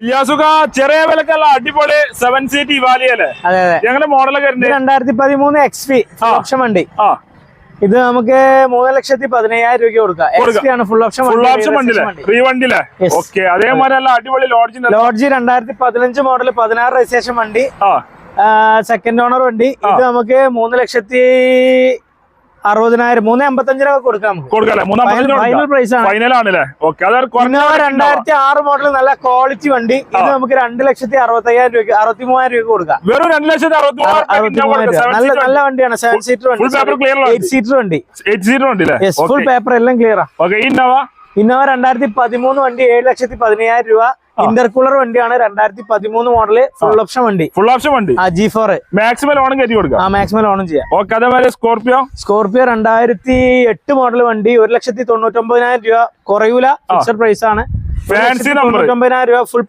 ഇലിയാസുക ചെറിയ വിലക്കുള്ള അടിപൊളി 7 സീറ്റ് ഇവാലിയല്ലേ? അതെ അതെ. ഞങ്ങളുടെ മോഡലൊക്കെ 2013 XV ഓപ്ഷൻ വണ്ടി. ഇത് നമുക്ക് 3,15,000 രൂപയ്ക്ക് കൊടുക്കാം. XV ആണ്, ഫുൾ ഓപ്ഷൻ വണ്ടിയിലെ. അതേമാതിരി അടിപൊളി ലോഡ്ജ് 2015 മോഡൽ 16 രജിസ്ട്രേഷൻ വണ്ടി, സെക്കൻഡ് ഓണർ വണ്ടി. ഇത് നമുക്ക് 3,60,000 3,55,000 കൊടുക്കാം. ഫൈനൽ പ്രൈസ് ആണ്. 2006 മോഡൽ നല്ല ക്വാളിറ്റി വണ്ടി. ഇത് നമുക്ക് 2,60,65,000 രൂപയ്ക്ക് 63,000 രൂപയ്ക്ക് കൊടുക്കാം. വെറും 2,63,000. നല്ല വണ്ടിയാണ്. 7 സീറ്റർ വണ്ടി, 8 സീറ്റർ വണ്ടി, ഫുൾ പേപ്പർ എല്ലാം ക്ലിയർ ആണ്. ഇന്നോവ 2013 വണ്ടി 7,15,000 രൂപ. ഇന്റർകൂളർ വണ്ടിയാണ്. 2013 മോഡല്, ഫുൾ ഓപ്ഷൻ വണ്ടി. G4 മാക്സിമം ലോണും കയറ്റി കൊടുക്കാം. മാക്സിമം ലോണും ചെയ്യാം. സ്കോർപിയോ 2008 മോഡൽ വണ്ടി 1,99,000 രൂപ. കുറയൂല, ഫിക്സഡ് പ്രൈസ് ആണ്. 1,99,000 രൂപ, ഫുൾ